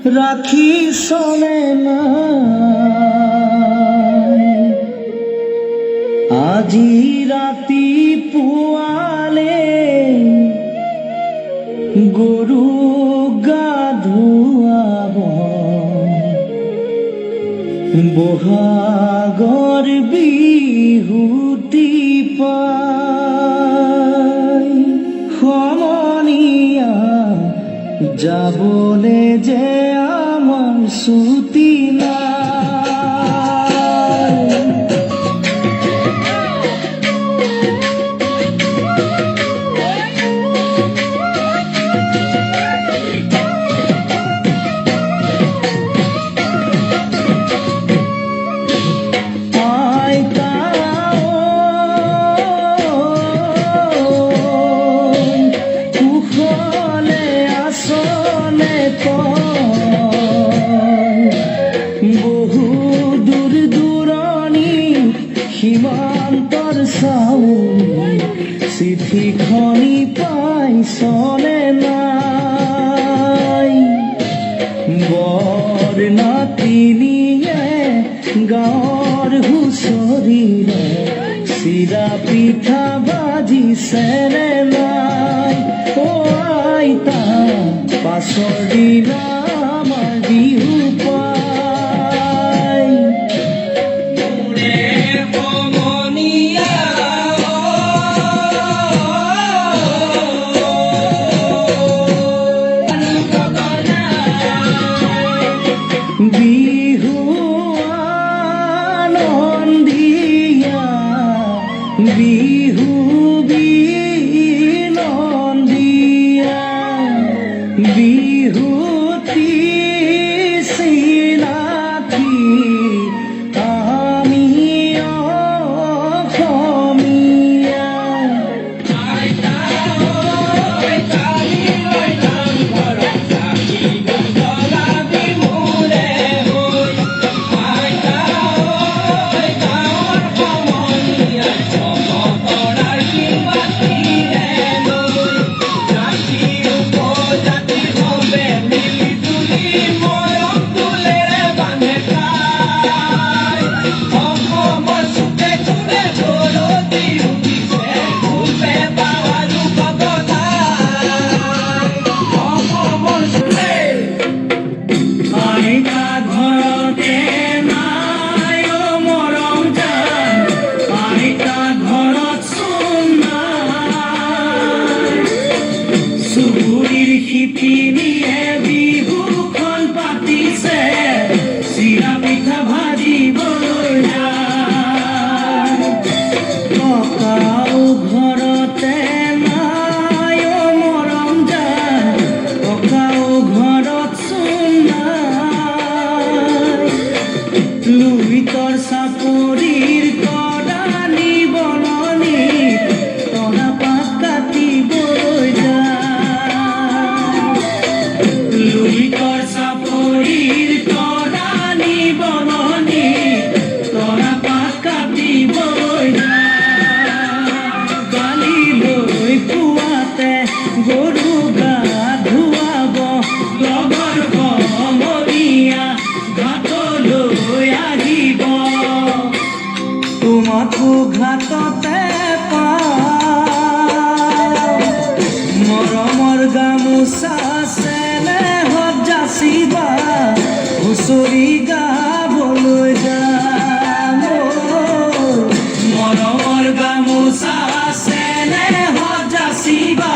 রাখি শোনে না আজি রাতি পুয়ালে গরু গা ধুয়াব বহাগর বিহুতি পাই সমনিয়া যাবলে যে আমার সুতি না বহু দূর দূৰণি সীমান্তৰ চাউল চিঠিখনি পাইছনে নাই বৰ নাতিনিয়ে গাঁৱৰ হুঁচৰিৰে চিৰা পিঠা বাজিছেনে নাই অ আইতা পাছৰ দিনা আমাৰ বিহু বিহু আনন্দিয়া বিহু বিনন্দিয়া বিহুতি চিনাকি আমি অসমীয়া শিপিনীয়ে বিহুখন পাতিছে চিৰা পিঠা ভাজিবলৈ ককাও ঘৰতে নাই মৰম যায় ককাও ঘৰত চোন নাই লুইতৰ চাপৰিৰ কদানি বননি তৰা পাত কাটিবলৈ লুইতৰ চাপৰিৰ তৰানি বননি তৰা পাত কাটিবলৈ কালি লৈ পুৱাতে গৰু গা ধুৱাব লগৰ সমনীয়া ঘাটলৈ আহিব তোমাকো ঘাটতে মৰমৰ গামোচা যাচিবা হুঁচৰি গাবলৈ যাম মৰমৰ গামোচা চেনেহত যাচিবা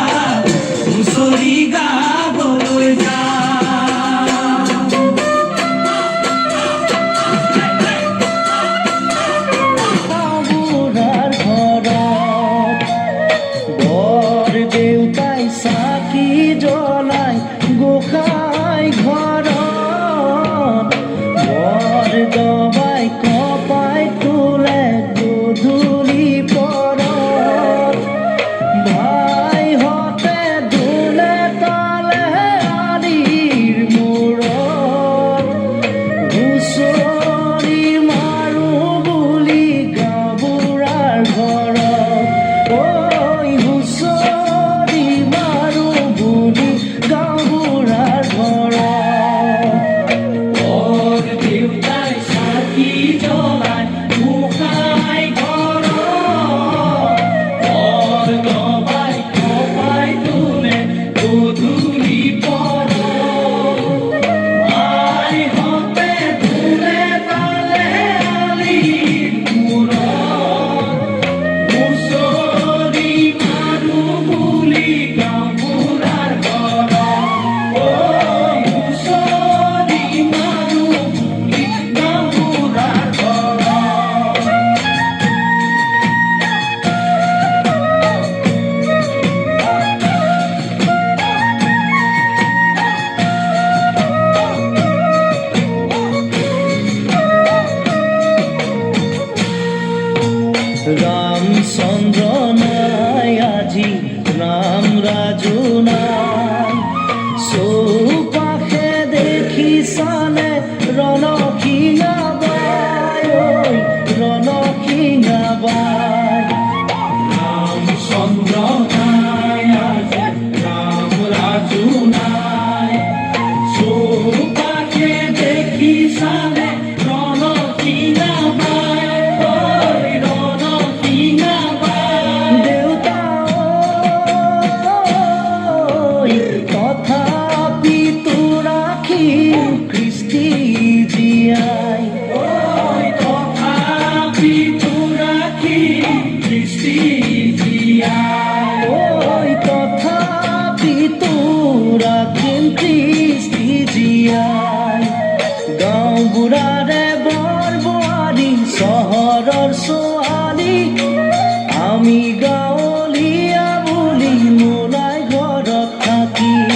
হুঁচৰি গাবলৈ যাম বুঢ়াৰ ঘৰ দেখিছানে ৰণসিঙা বাই ঐ ৰণসিঙা বাই ৰামচন্দ্ৰ নাই আজি ৰাম ৰাজু নাই চৌপাশে দেখিছানে ৰণসিঙা বাই ঐ ৰণসিঙা বাই দেউতা ঐ তথাপি তোৰ ৰাখিম কৃষ্টি জীয়াই ওই তথাপি তোৰ ৰাখিম কৃষ্টি জীয়াই ঐ তথাপি তোৰ ৰাখিম কৃষ্টি জীয়াই গাঁওবুঢ়াৰে বৰ বোৱাৰী চহৰৰ ছোৱালী আমি গাঁৱলীয়া বুলি মোলাই ঘৰত থাকিম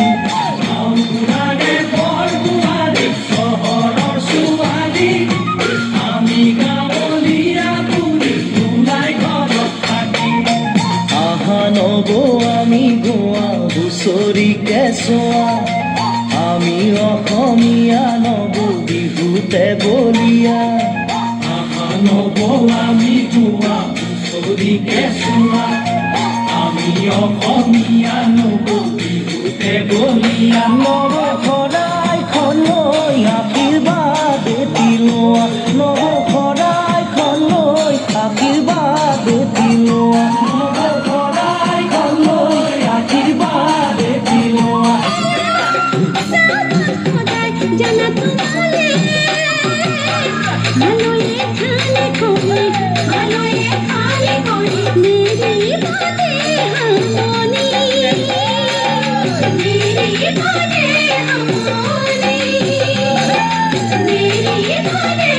গাঁওবুঢ়াৰে বৰ বোৱাৰী চহৰৰ ছোৱালী আমি গাঁৱলীয়া বুলি ওলাই ঘৰত থাকিম আহা নবৌ আমি গোৱা হুঁচৰি কেঁচুৱা আমি অসমীয়া নবৌ বিহুতে বলিয়া নব আমি গোৱা হুঁচৰি কেঁচুৱা আমি অসমীয়া নব বিহুতে বলিয়া নব শৰাইখন লৈ আশীৰ্বাদ এটি লোৱা নব শৰাইখন লৈ আশীৰ্বাদ এটি লোৱা নব শৰাইখন লৈ আশীৰ্বাদ এটি লোৱা জানা তোমালে ভালোয়ে খালে কই ভালোয়ে খালে কই মেরি বাতে হামনি মেরি বাতে হামনি মেরি বাতে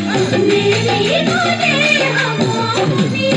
হামনি মেরি বাতে হামনি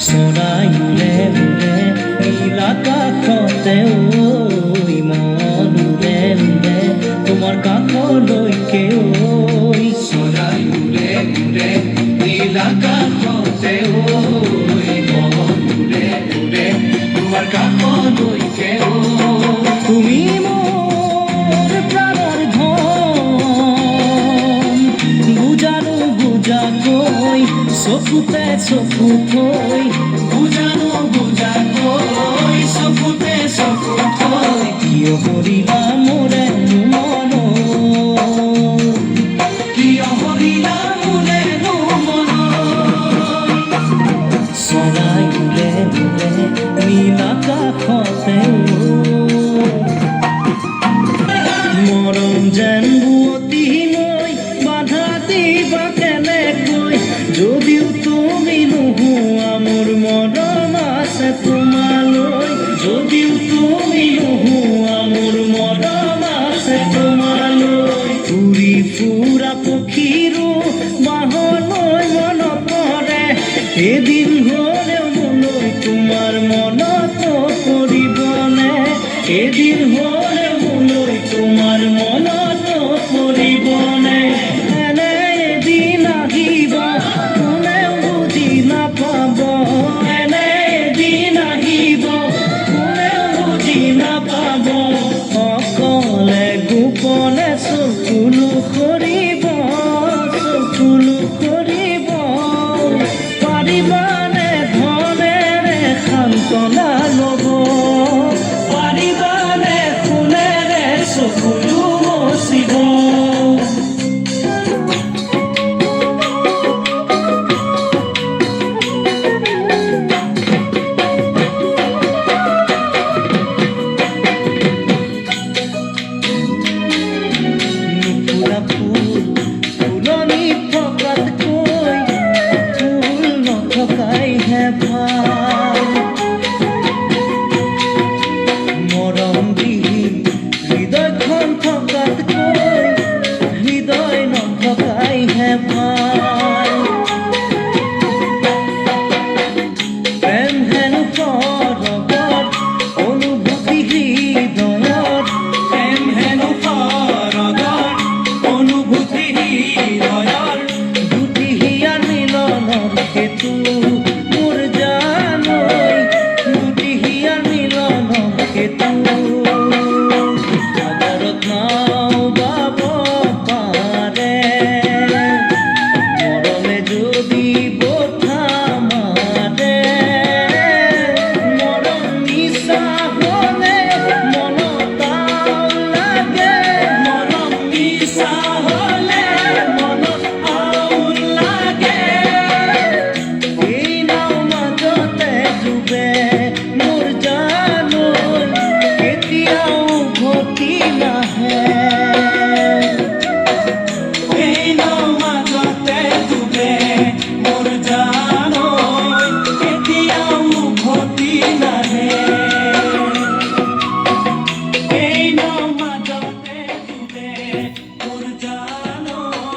চৰাই উৰে উৰে নীল আকাশতে ঐ মন উৰে উৰে তোমাৰ কাষলৈকে ঐ চৰাই উৰে উৰে নীল আকাশতে ঐ মন উৰে উৰে তোমাৰ কাষলৈকে ঐ তুমি মোৰ প্ৰাণৰ ধন বুজানো বুজাকৈ চকুতে চকু থৈ বুজানো বুজাকৈ চকুতে চকু থৈ কিয় কৰিবা মোৰে মন কিয় হৰিলা মোৰেনো মনত চৰাই উৰে উৰে নীল আকাশতে মৰম যেন বুৱতী নৈ বাধা দিবা কেনেকৈ যদিও তুমি নোহোৱা মোৰ মৰম আছে তোমালৈ যদিও তুমি নোহোৱা মোৰ মৰম আছে তোমালৈ উৰি ফুৰা পক্ষীৰো বাহলৈ মনত পৰে এদিন হ'লেও মোলৈ তোমাৰ মনত পৰিবনে এদিন হ'লেও মোলৈ তোমাৰ মনত পৰিবনে এনে এদিন আহিব কোনেও বুজি নাপাব এনে এদিন আহিব কোনেও বুজি নাপাব অকলে গোপনে চকুলো কৰিব পাৰিবানে ধনেৰে সান্তনা ল'ব পাৰিবানে সোণেৰে চকুলো